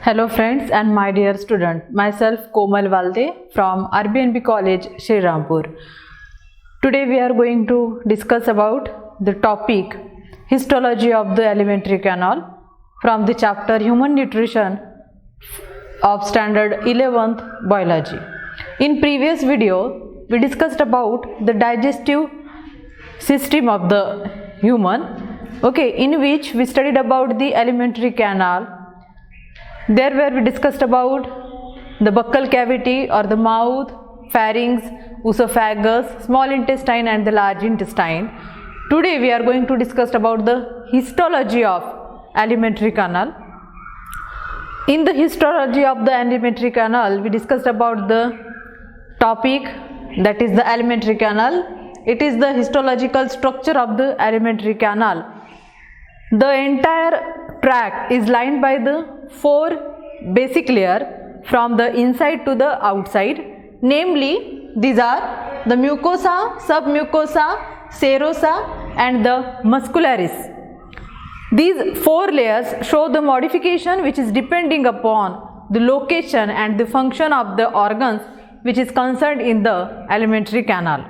Hello friends and my dear student, myself Komal Valde from RBNB College, Srirampur. Today we are going to discuss about the topic histology of the alimentary canal from the chapter Human Nutrition of Standard 11th Biology. In previous video we discussed about the digestive system of the human, in which we studied about the alimentary canal. There where we discussed about the buccal cavity or the mouth, pharynx, esophagus, small intestine and the large intestine. Today we are going to discuss about the histology of alimentary canal. In the histology of the alimentary canal, we discussed about the topic that is the alimentary canal. It is the histological structure of the alimentary canal. The entire tract is lined by the four basic layers from the inside to the outside. Namely, these are the mucosa, submucosa, serosa and the muscularis. These four layers show the modification which is depending upon the location and the function of the organs which is concerned in the alimentary canal.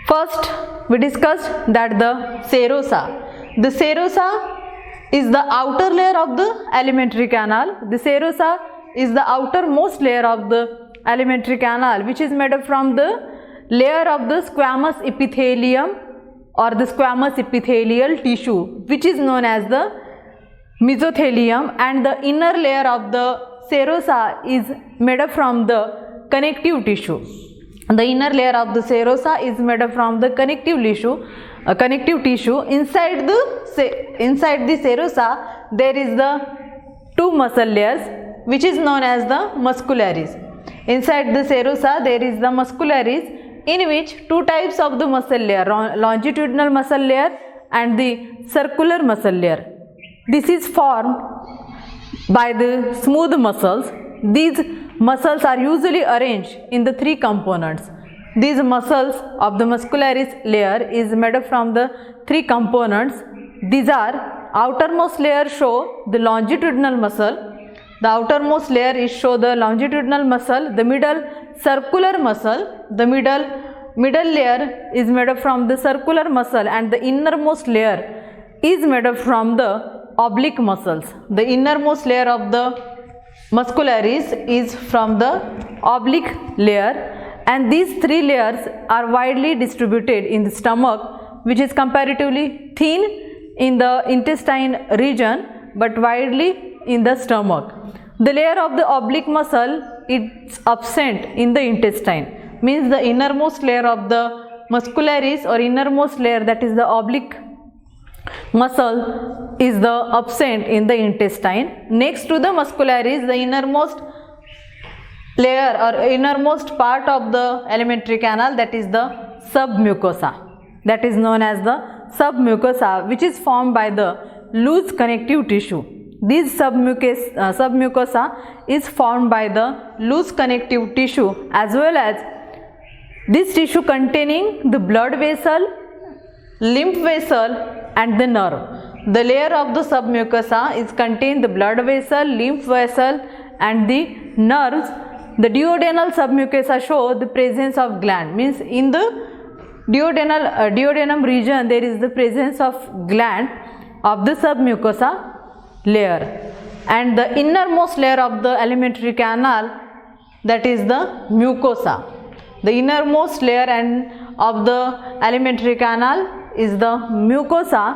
First, we discussed that the serosa. The serosa is the outer layer of the alimentary canal. The serosa is the outermost layer of the alimentary canal, which is made up from the layer of the squamous epithelium or the squamous epithelial tissue, which is known as the mesothelium, and the inner layer of the serosa is made up from the connective tissue. The inner layer of the serosa is made up from the connective tissue. Inside the serosa there is the two muscle layers which is known as the muscularis. Inside the serosa there is the muscularis, in which two types of the muscle layer, longitudinal muscle layer and the circular muscle layer. This is formed by the smooth muscles. These muscles are usually arranged in the three components. These muscles of the muscularis layer is made up from the three components. These are outermost layer show the longitudinal muscle. The outermost layer is show the longitudinal muscle. The middle circular muscle. The middle layer is made up from the circular muscle, and the innermost layer is made up from the oblique muscles. The innermost layer of the muscularis is from the oblique layer, and these three layers are widely distributed in the stomach, which is comparatively thin in the intestine region but widely in the stomach. The layer of the oblique muscle is absent in the intestine, means the innermost layer of the muscularis or innermost layer, that is the oblique muscle, is the absent in the intestine. Next to the muscularis, the innermost layer or innermost part of the alimentary canal, that is the submucosa. That is known as the submucosa, which is formed by the loose connective tissue. This submucosa is formed by the loose connective tissue, as well as this tissue containing the blood vessel, lymph vessel and the nerve. The layer of the submucosa is contain the blood vessel, lymph vessel and the nerves. The duodenal submucosa show the presence of gland, means in the duodenum region there is the presence of gland of the submucosa layer. And the innermost layer of the alimentary canal, that is the mucosa. The innermost layer of the alimentary canal is the mucosa,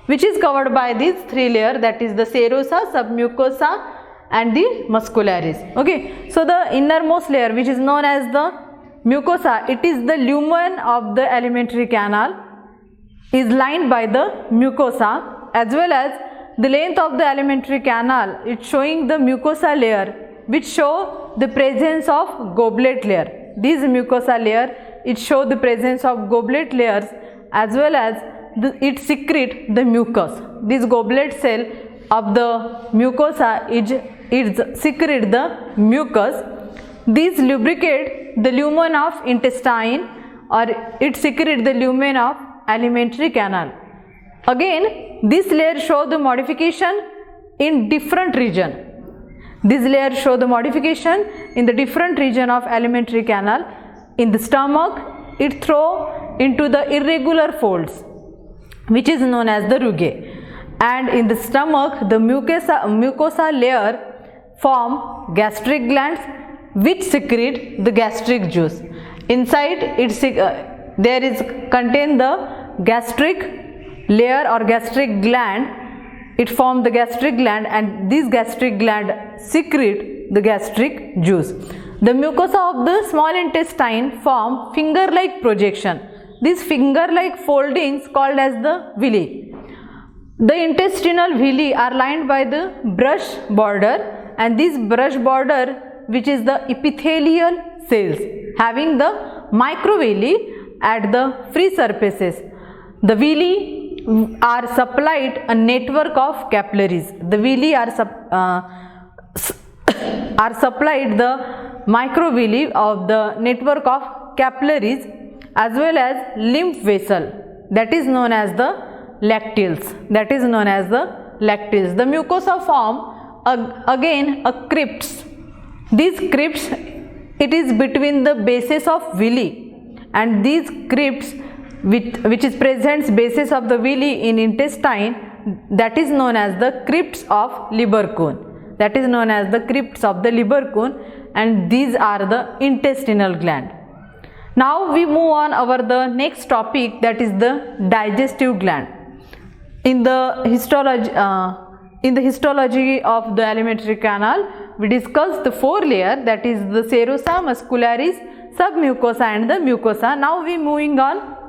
which is covered by these three layers, that is the serosa, submucosa and the muscularis. So the innermost layer, which is known as the mucosa, it is the lumen of the alimentary canal, is lined by the mucosa, as well as the length of the alimentary canal is showing the mucosa layer, which show the presence of goblet layer. These mucosa layer, it show the presence of goblet layers, as well as it secrete the mucus. This goblet cell of the mucosa it secrete the mucus. These lubricate the lumen of intestine, or it secrete the lumen of alimentary canal. Again, this layer show the modification in different region. These layers show the modification in the different region of alimentary canal. In the stomach, it throw into the irregular folds, which is known as the rugae. And in the stomach, the mucosa layer form gastric glands which secrete the gastric juice. Inside there is contain the gastric layer or gastric gland. It forms the gastric gland, and this gastric gland secrete the gastric juice. The mucosa of the small intestine form finger-like projection. These finger-like foldings called as the villi. The intestinal villi are lined by the brush border, and this brush border, which is the epithelial cells, having the microvilli at the free surfaces. The villi are supplied a network of capillaries. The villi are supplied the microvilli of the network of capillaries as well as lymph vessel, that is known as the lacteals. The mucosa form again a crypts. These crypts, it is between the bases of villi, and these crypts which is present basis of the villi in intestine, that is known as the crypts of Lieberkühn. And these are the intestinal gland. Now we move on over the next topic, that is the digestive gland. In the histology of the alimentary canal, we discussed the four layers, that is the serosa, muscularis, submucosa and the mucosa. Now we moving on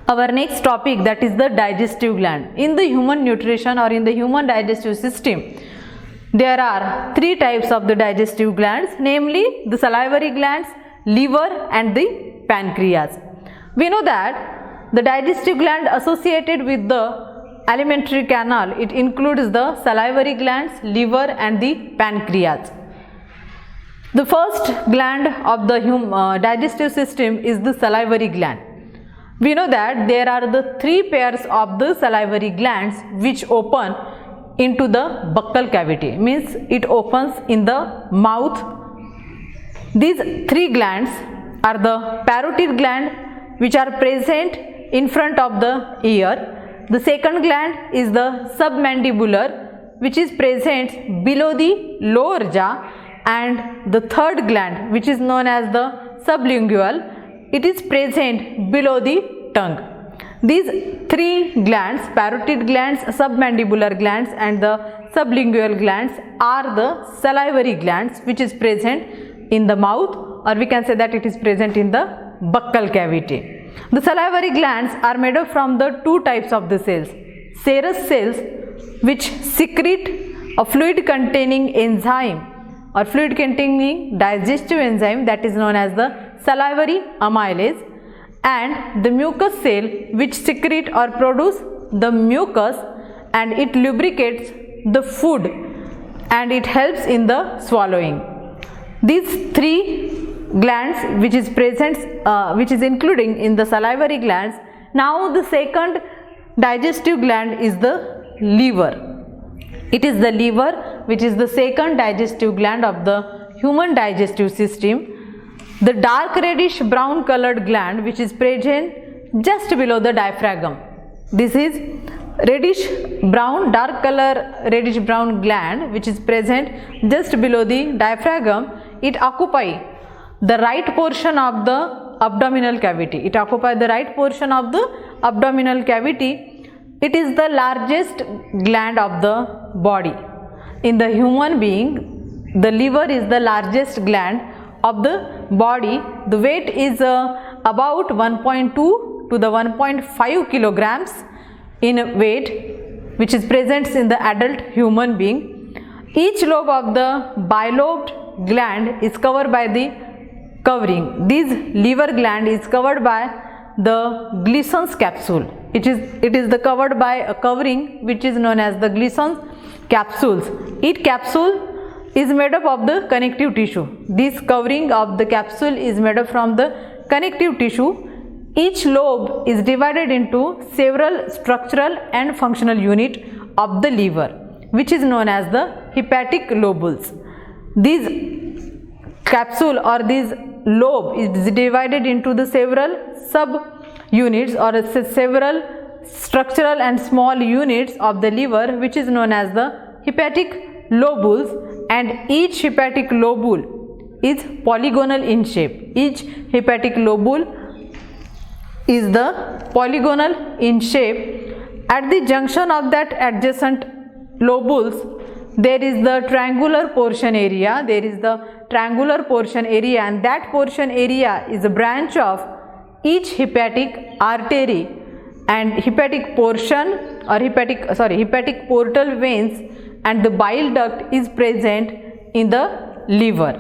our next topic, that is the digestive gland. In the human nutrition or in the human digestive system, there are three types of the digestive glands, namely the salivary glands, liver and the pancreas. We know that the digestive gland associated with the alimentary canal, it includes the salivary glands, liver and the pancreas. The first gland of the digestive system is the salivary gland. We know that there are the three pairs of the salivary glands which open into the buccal cavity, means it opens in the mouth. These three glands are the parotid gland, which are present in front of the ear. The second gland is the submandibular, which is present below the lower jaw, and the third gland, which is known as the sublingual, it is present below the tongue. These three glands, parotid glands, submandibular glands and the sublingual glands, are the salivary glands which is present in the mouth, or we can say that it is present in the buccal cavity. The salivary glands are made up from the two types of the cells. Serous cells, which secrete a fluid containing enzyme or fluid containing digestive enzyme, that is known as the salivary amylase, and the mucus cell, which secrete or produce the mucus, and it lubricates the food and it helps in the swallowing. These three glands which is present, which is including in the salivary glands. Now the second digestive gland is the liver. It is the liver which is the second digestive gland of the human digestive system. The dark reddish brown colored gland which is present just below the diaphragm. This is dark color reddish brown gland which is present just below the diaphragm. It occupies the right portion of the abdominal cavity. It is the largest gland of the body. In the human being, the liver is the largest gland of the body. The weight is about 1.2 to the 1.5 kilograms in weight, which is present in the adult human being. Each lobe of the bilobed gland is covered by the covering. This liver gland is covered by the Gleason's capsule. It is covered by a covering which is known as the Gleason's capsules. Each capsule is made up of the connective tissue. This covering of the capsule is made up from the connective tissue. Each lobe is divided into several structural and functional units of the liver, which is known as the hepatic lobules. This capsule or this lobe is divided into the several sub units or several structural and small units of the liver, which is known as the hepatic lobules, and each hepatic lobule is polygonal in shape. Each hepatic lobule is the polygonal in shape. At the junction of that adjacent lobules, there is the triangular portion area. There is the triangular portion area, and that portion area is a branch of each hepatic artery, and hepatic portion or hepatic portal veins and the bile duct is present in the liver.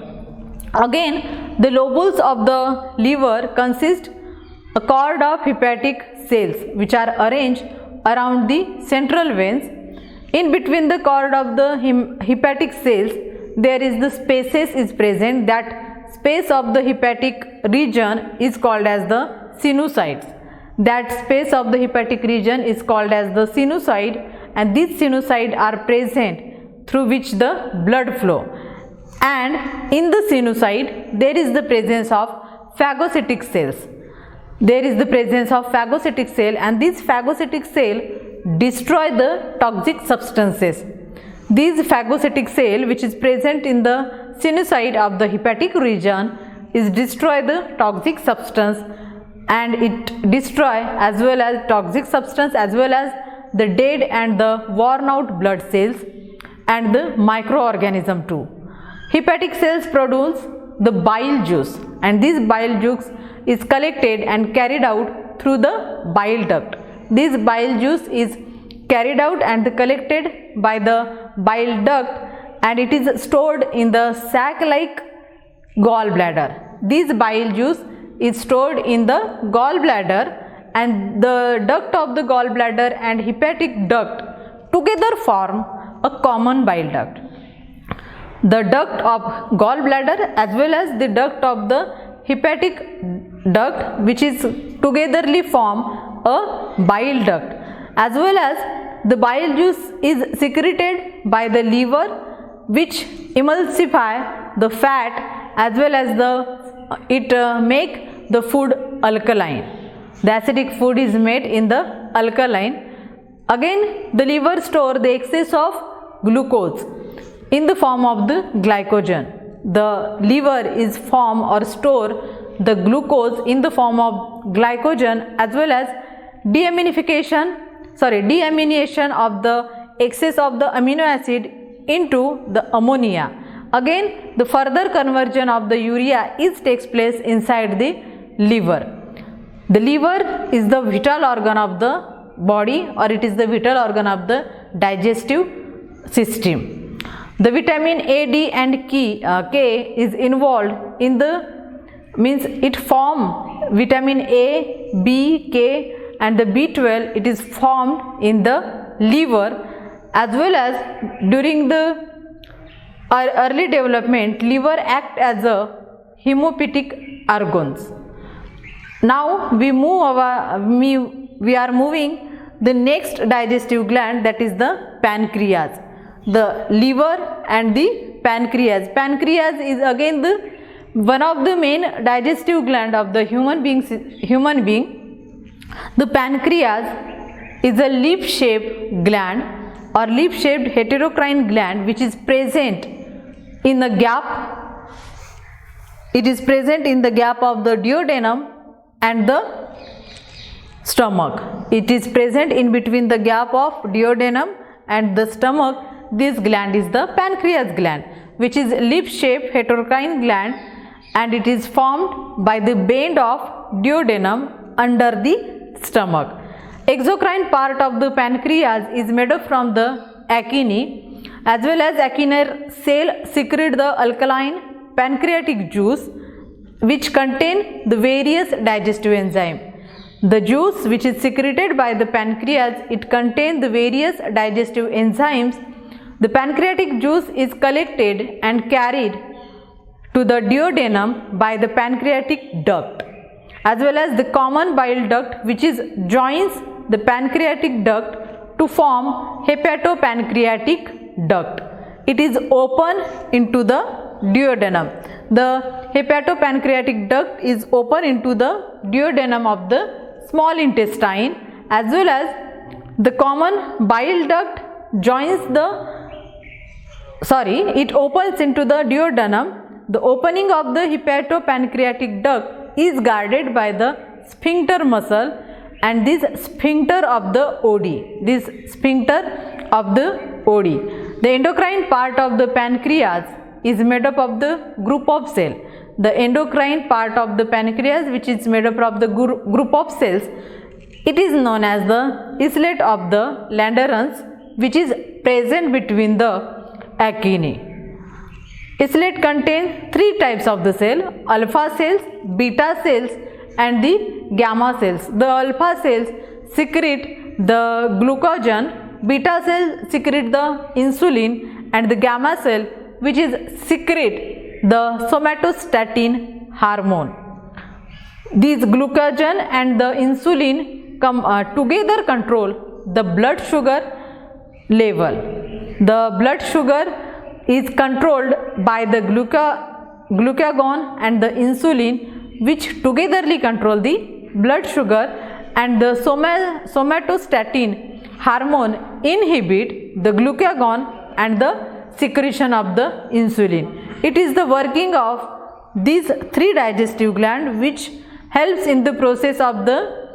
Again, the lobules of the liver consist a cord of hepatic cells which are arranged around the central veins. In between the cord of the hepatic cells, there is the spaces is present. That space of the hepatic region is called as the sinusoids. That space of the hepatic region is called as the sinusoid, and these sinusoids are present through which the blood flow. And in the sinusoid, there is the presence of phagocytic cells. There is the presence of phagocytic cell, and these phagocytic cell destroy the toxic substances. These phagocytic cell which is present in the sinusoid of the hepatic region is destroy the toxic substance, and it destroy as well as toxic substance as well as the dead and the worn out blood cells and the microorganism too. Hepatic cells produce the bile juice, and this bile juice is collected and carried out through the bile duct. This bile juice is carried out and collected by the bile duct, and it is stored in the sac-like gallbladder. This bile juice is stored in the gallbladder, and the duct of the gallbladder and hepatic duct together form a common bile duct. The duct of gallbladder as well as the duct of the hepatic duct, which is togetherly form a bile duct, as well as the bile juice is secreted by the liver, which emulsify the fat as well as it make the food alkaline. The acidic food is made in the alkaline. Again, the liver store the excess of glucose in the form of the glycogen. The liver is form or store the glucose in the form of glycogen, as well as deamination of the excess of the amino acid into the ammonia. Again, the further conversion of the urea takes place inside the liver. The liver is the vital organ of the body, or it is the vital organ of the digestive system. The vitamin A, D and K is involved in it form vitamin A, B, K and the B12. It is formed in the liver, as well as during the early development, liver act as a hemopoietic organs. Now we are moving the next digestive gland, that is the pancreas. The liver and the pancreas. Pancreas is again one of the main digestive gland of the human being. The pancreas is a leaf-shaped gland or leaf-shaped heterocrine gland which is present in the gap. It is present in the gap of the duodenum and the stomach. It is present in between the gap of duodenum and the stomach. This gland is the pancreas gland, which is leaf-shaped heterocrine gland, and it is formed by the bend of duodenum under the stomach. Exocrine part of the pancreas is made up from the achini, as well as acinary cell secrete the alkaline pancreatic juice which contain the various digestive enzymes. The juice which is secreted by the pancreas, it contains the various digestive enzymes. The pancreatic juice is collected and carried to the duodenum by the pancreatic duct, as well as the common bile duct which joins the pancreatic duct to form hepatopancreatic duct. It is open into the duodenum. The hepatopancreatic duct is open into the duodenum of the small intestine, as well as the common bile duct joins it opens into the duodenum. The opening of the hepatopancreatic duct is guarded by the sphincter muscle and this sphincter of the OD. The endocrine part of the pancreas is made up of the group of cells. The endocrine part of the pancreas, which is made up of the group of cells, it is known as the islet of the Langerhans, which is present between the acini. Islet contains three types of the cell: alpha cells, beta cells and the gamma cells. The alpha cells secrete the glucagon, beta cells secrete the insulin, and the gamma cell, which is secrete the somatostatin hormone. These glucagon and the insulin come together control the blood sugar level. The blood sugar is controlled by the glucagon and the insulin, which togetherly control the blood sugar, and the somatostatin hormone inhibit the glucagon and the secretion of the insulin. It is the working of these three digestive glands which helps in the process of the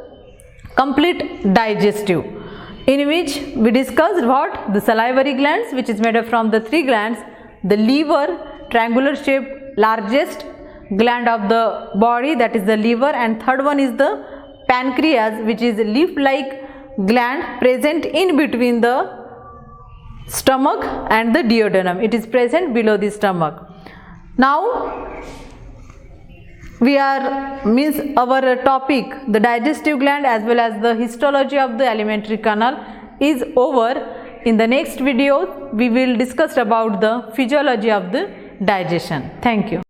complete digestive, in which we discussed what? The salivary glands, which is made up from the three glands: the liver, triangular shape, largest gland of the body, that is the liver, and third one is the pancreas, which is a leaf-like gland present in between the stomach and the duodenum. It is present below the stomach. Now our topic, the digestive gland as well as the histology of the alimentary canal, is over. In the next video we will discuss about the physiology of the digestion. Thank you.